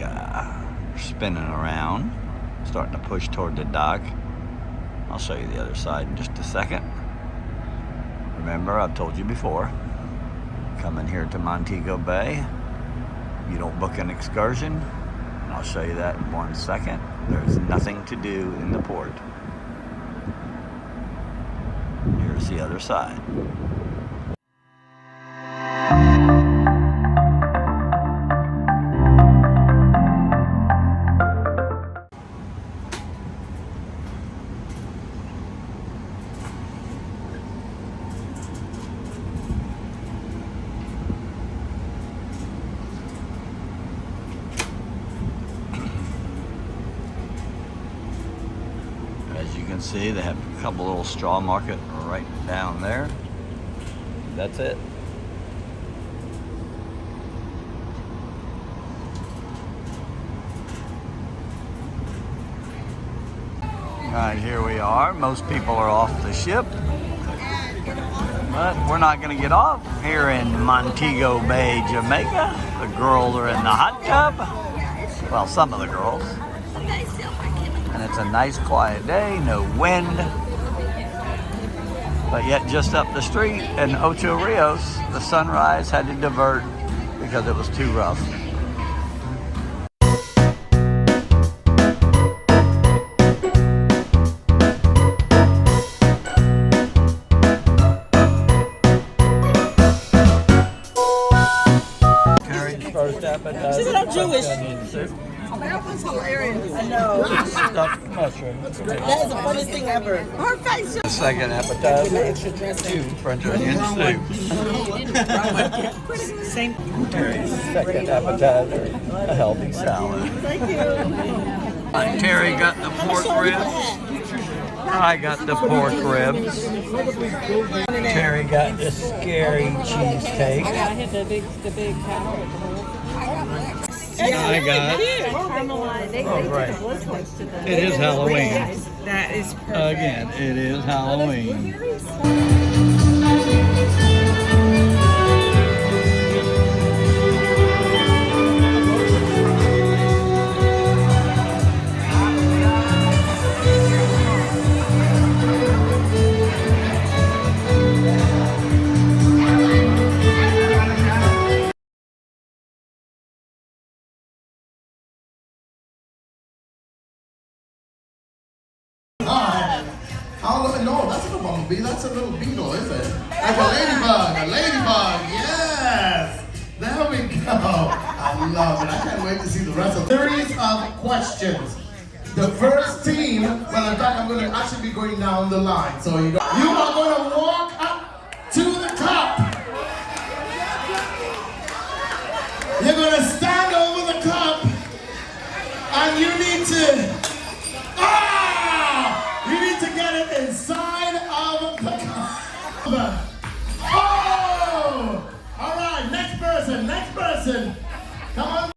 Jamaica. We're spinning around, starting to push toward the dock. I'll show you the other side in just a second. Remember, I've told you before, coming here to Montego Bay, you don't book an excursion, and I'll show you that in 1 second. There's nothing to do in the port. Here's the other side. As you can see, they have a couple little straw market right down there. That's it. Alright, here we are. Most people are off the ship, but we're not going to get off here in Montego Bay, Jamaica. The girls are in the hot tub. Well, some of the girls. And it's a nice quiet day, no wind. But yet just up the street in Ocho Rios, the sunrise had to divert because it was too rough. Carrie's first appetizer. She said I'm Jewish. That was hilarious. I know. Stuffed mushrooms. That is the funniest thing ever. Her face. The second appetizer, 2 French onion soups. Same. Terry's second appetizer, a healthy salad. Thank you. Terry got the pork ribs. I got the pork ribs. Terry got the scary cheesesteak. I hit the big cow. I got. Caramelized. They Oh, right. took the blood points to the. It is Halloween. That is perfect. Again, it is Halloween. No, that's not a bumblebee, that's a little beetle, is it? Like a ladybug, yes! There we go. I love it. I can't wait to see the rest of the series of questions. The first team, well, in fact, I'm going to actually be going down the line. So you are going to walk up to the cup. You're going to stand over the cup, and you need to get it inside of the cup. Oh! All right, next person. Come on.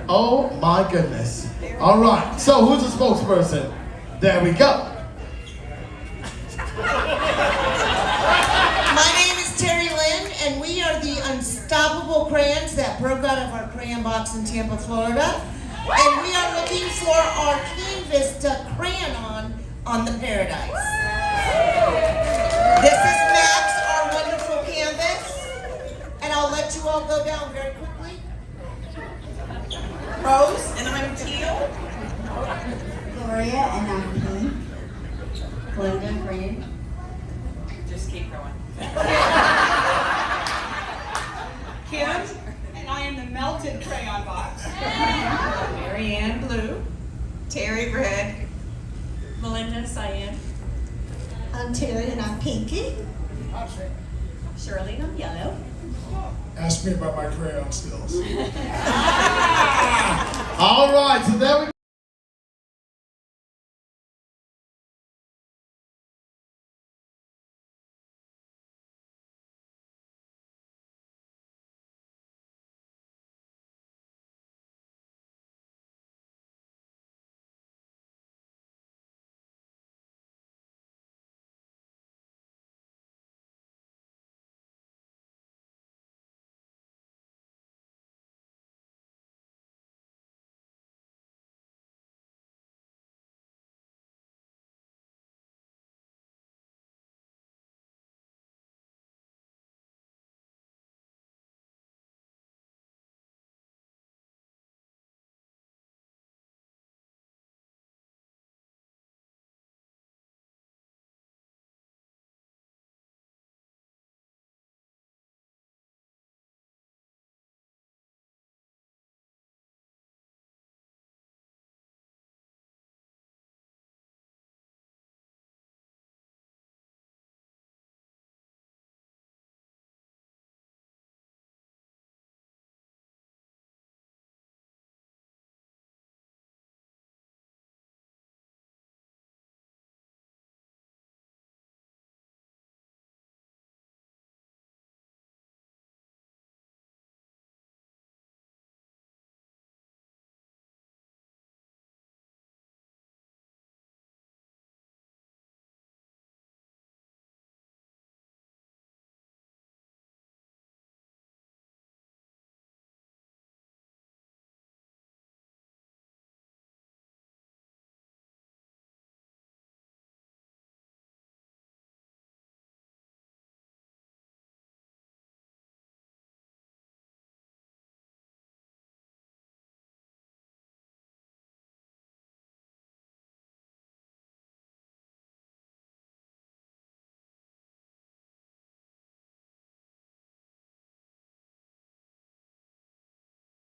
Oh my goodness. All right, so who's the spokesperson? There we go. My name is Terry Lynn, and we are the unstoppable crayons that broke out of our crayon box in Tampa, Florida. And we are looking for our canvas to crayon on the Paradise. This is Max, our wonderful canvas. And I'll let you all go down very quickly. Rose, and I'm teal. Gloria, and I'm pink. Glenda, green. Just keep going. Kim, and I am the melted crayon box. Marianne blue. Terry red. Melinda cyan. I'm Terry, and I'm pinky. Shirley, I'm yellow. Ask me about my crayon skills. All right, so there we go.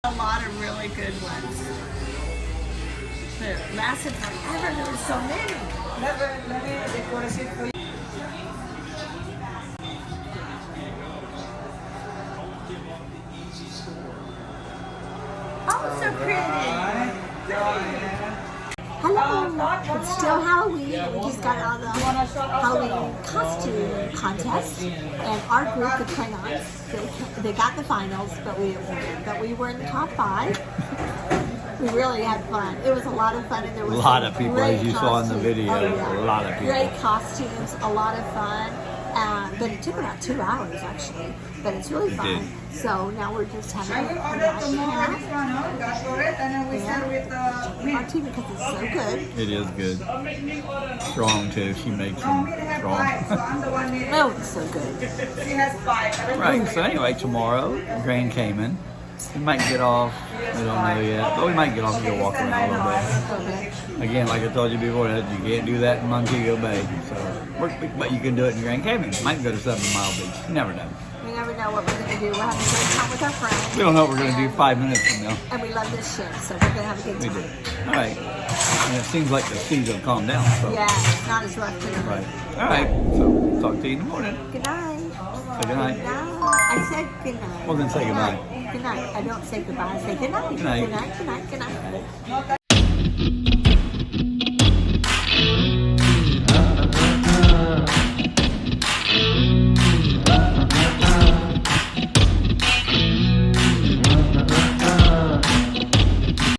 A lot of really good ones. It lasted forever. There were so many. Oh, so pretty. Hello. It's still Halloween. We just got out of the Halloween costume contest, and our group, the Crayons, they got the finals, but we didn't win. But we were in the top 5. We really had fun. It was a lot of fun, and there was A lot of people, as you saw in the costumes. video. Oh, yeah. A lot of people. Great costumes, a lot of fun. But it took about 2 hours actually. But it's really fun. did. So now we're just having a nice Tomorrow this one out, that's for it, and then we start with our tea because it's so good. It is good. Strong too. She makes no, them we have strong. 5, so I'm the one needing. Oh, it's so good. She has 5. Right. So anyway, tomorrow, Grand Cayman. We might get off. We don't know yet, but we might get off and go walk around a little bit. Again, like I told you before, you can't do that in Montego Bay. So, but you can do it in Grand Cayman. You might go to 7 Mile Beach. You never know. We never know what we're going to do. We're having a great time with our friends. We don't know what we're going to do 5 minutes from now. And we love this ship, so we're going to have a good We time. do. All right. And it seems like the seas have calmed down. So. Yeah, it's not as rough today. Right. All right. So talk to you in the morning. Good night. Say good night. No, I said good night. Well, then say goodbye. Good night. I don't say goodbye. I say good night. Good night. Good night. Good night. Good night.